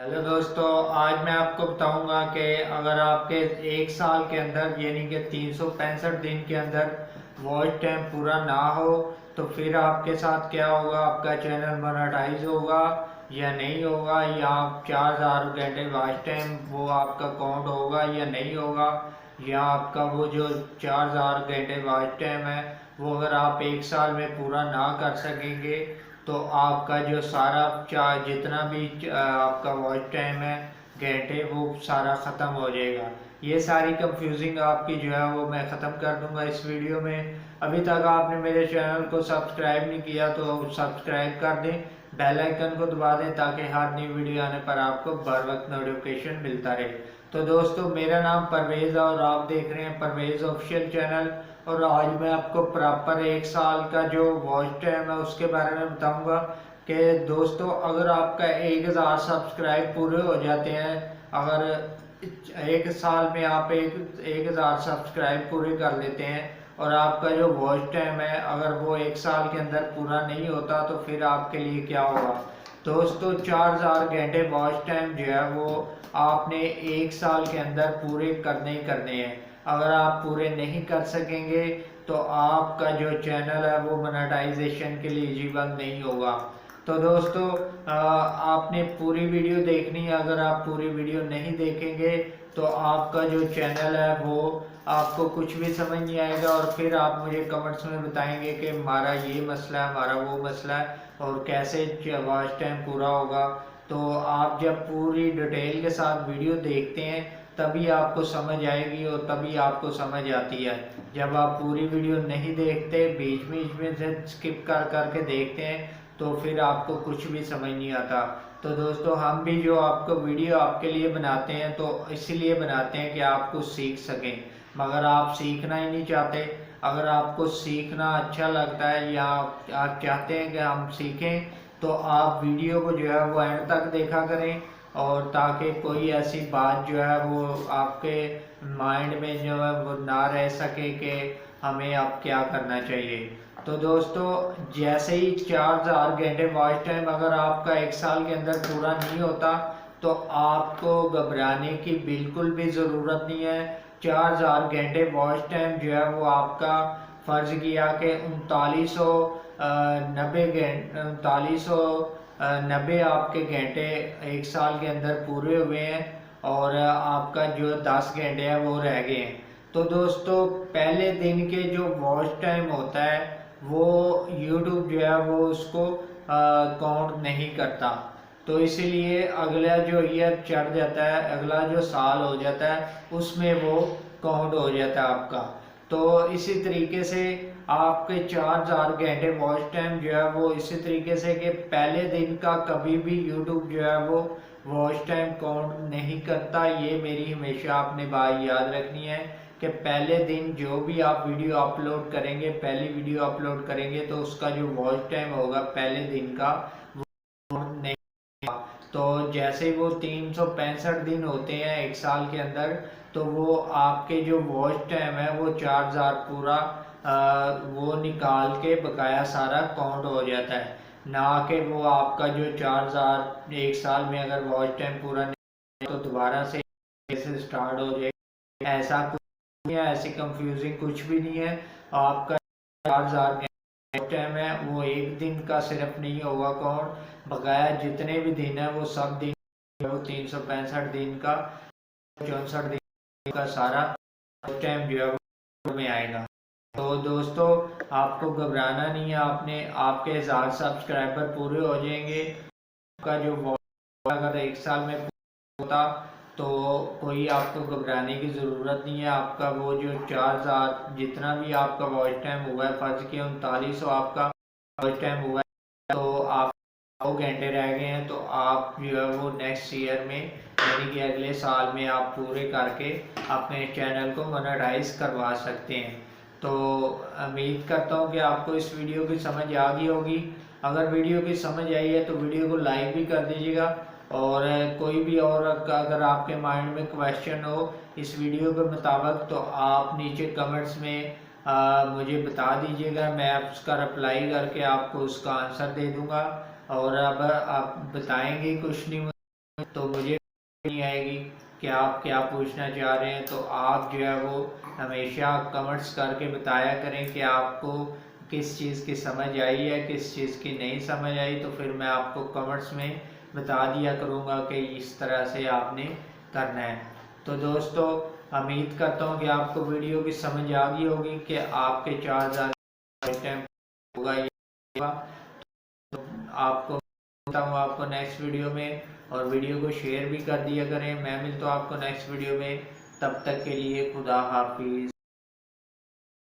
Hello दोस्तों, आज मैं आपको बताऊंगा कि अगर आपके एक साल के अंदर यानी कि 365 दिन के अंदर वॉच टाइम पूरा ना हो तो फिर आपके साथ क्या होगा। आपका चैनल मोनेटाइज होगा या नहीं होगा, या आप 4000 घंटे वॉच टाइम वो आपका काउंट होगा या नहीं होगा, या आपका वो जो 4000 घंटे वॉच टाइम है वो अगर आप एक साल में पूरा ना कर सकेंगे तो आपका जो सारा जितना भी आपका वॉच टाइम है घंटे वो सारा ख़त्म हो जाएगा। ये सारी कंफ्यूजिंग आपकी जो है वो मैं ख़त्म कर दूंगा इस वीडियो में। अभी तक आपने मेरे चैनल को सब्सक्राइब नहीं किया तो सब्सक्राइब कर दें, बेल आइकन को दबा दें ताकि हर नई वीडियो आने पर आपको बर वक्त नोटिफिकेशन मिलता रहे। तो दोस्तों, मेरा नाम परवेज़ है और आप देख रहे हैं परवेज़ ऑफिशियल चैनल। और आज मैं आपको प्रॉपर एक साल का जो वॉच टाइम है उसके बारे में बताऊंगा कि दोस्तों, अगर आपका 1000 सब्सक्राइब पूरे हो जाते हैं, अगर एक साल में आप 1000 सब्सक्राइब पूरे कर लेते हैं और आपका जो वॉच टाइम है अगर वो एक साल के अंदर पूरा नहीं होता तो फिर आपके लिए क्या होगा। दोस्तों, 4000 घंटे वॉच टाइम जो है वो आपने एक साल के अंदर पूरे करने ही करने हैं। अगर आप पूरे नहीं कर सकेंगे तो आपका जो चैनल है वो मोनेटाइजेशन के लिए एलिजिबल नहीं होगा। तो दोस्तों, आपने पूरी वीडियो देखनी है। अगर आप पूरी वीडियो नहीं देखेंगे तो आपका जो चैनल है वो आपको कुछ भी समझ नहीं आएगा और फिर आप मुझे कमेंट्स में बताएंगे कि हमारा ये मसला है, हमारा वो मसला है और कैसे वॉच टाइम पूरा होगा। तो आप जब पूरी डिटेल के साथ वीडियो देखते हैं तभी आपको समझ आएगी और तभी आपको समझ आती है। जब आप पूरी वीडियो नहीं देखते, बीच बीच में से स्किप कर करके देखते हैं तो फिर आपको कुछ भी समझ नहीं आता। तो दोस्तों, हम भी जो आपको वीडियो आपके लिए बनाते हैं तो इसलिए बनाते हैं कि आप कुछ सीख सकें, मगर आप सीखना ही नहीं चाहते। अगर आपको सीखना अच्छा लगता है या आप चाहते हैं कि हम सीखें तो आप वीडियो को जो है वो एंड तक देखा करें, और ताकि कोई ऐसी बात जो है वो आपके माइंड में जो है वो ना रह सके कि हमें अब क्या करना चाहिए। तो दोस्तों, जैसे ही 4000 घंटे वॉच टाइम अगर आपका एक साल के अंदर पूरा नहीं होता तो आपको घबराने की बिल्कुल भी ज़रूरत नहीं है। 4000 घंटे वॉच टाइम जो है वो आपका फ़र्ज़ किया कि 3990 आपके घंटे एक साल के अंदर पूरे हुए हैं और आपका जो 10 घंटे हैं वो रह गए हैं। तो दोस्तों, पहले दिन के जो वॉच टाइम होता है वो यूट्यूब जो है वो उसको काउंट नहीं करता। तो इसीलिए अगला जो ईयर चढ़ जाता है, अगला जो साल हो जाता है उसमें वो काउंट हो जाता है आपका। तो इसी तरीके से आपके 4000 घंटे वॉच टाइम जो है वो इसी तरीके से कि पहले दिन का कभी भी यूट्यूब जो है वो वॉच टाइम काउंट नहीं करता। ये मेरी हमेशा आपने बात याद रखनी है कि पहले दिन जो भी आप वीडियो अपलोड करेंगे, पहली वीडियो अपलोड करेंगे तो उसका जो वॉच टाइम होगा पहले दिन का वो नहीं। तो जैसे वो 365 दिन होते हैं एक साल के अंदर, तो वो आपके जो वॉच टाइम है वो 4000 पूरा वो निकाल के बकाया सारा काउंट हो जाता है, ना कि वो आपका जो 4000 एक साल में अगर वॉच टाइम पूरा नहीं तो दोबारा से स्टार्ट हो जाए। ऐसा कुछ नहीं है, ऐसी कंफ्यूजिंग कुछ भी नहीं है। आपका 4000 टाइम है वो एक दिन का सिर्फ नहीं होगा काउंट, बकाया जितने भी दिन है वो सब दिन, वो 365 दिन का 64 दिन का सारा टाइम जो है वो में आएगा। तो दोस्तों, आपको घबराना नहीं है। आपने आपके 1000 सब्सक्राइबर पूरे हो जाएंगे, आपका जो अगर एक साल में होता तो कोई आपको घबराने की ज़रूरत नहीं है। आपका वो जो 4000 जितना भी आपका वॉच टाइम हुआ है, फर्ज के 3900 आपका वॉच टाइम हुआ है, तो आप 2 घंटे रह गए हैं तो आप जो है वो नेक्स्ट ईयर में यानी कि अगले साल में आप पूरे करके अपने चैनल को मोनेटाइज करवा सकते हैं। तो उम्मीद करता हूँ कि आपको इस वीडियो की समझ आ गई होगी। अगर वीडियो की समझ आई है तो वीडियो को लाइक भी कर दीजिएगा, और कोई भी और अगर आपके माइंड में क्वेश्चन हो इस वीडियो के मुताबिक तो आप नीचे कमेंट्स में मुझे बता दीजिएगा। मैं उसका रिप्लाई करके आपको उसका आंसर दे दूंगा। और अब आप बताएंगे कुछ नहीं तो मुझे नहीं आएगी कि आप क्या पूछना चाह रहे हैं। तो आप जो है वो हमेशा कमेंट्स करके बताया करें कि आपको किस चीज़ की समझ आई है, किस चीज़ की नहीं समझ आई। तो फिर मैं आपको कमेंट्स में बता दिया करूँगा कि इस तरह से आपने करना है। तो दोस्तों, उम्मीद करता हूँ कि आपको वीडियो की समझ आ गई होगी कि आपके 4000 टाइम होगा ये होगा। तो आपको मिलता हूँ आपको नेक्स्ट वीडियो में, और वीडियो को शेयर भी कर दिया करें। मैं मिलता हूँ आपको नेक्स्ट वीडियो में, तब तक के लिए खुदा हाफिज़।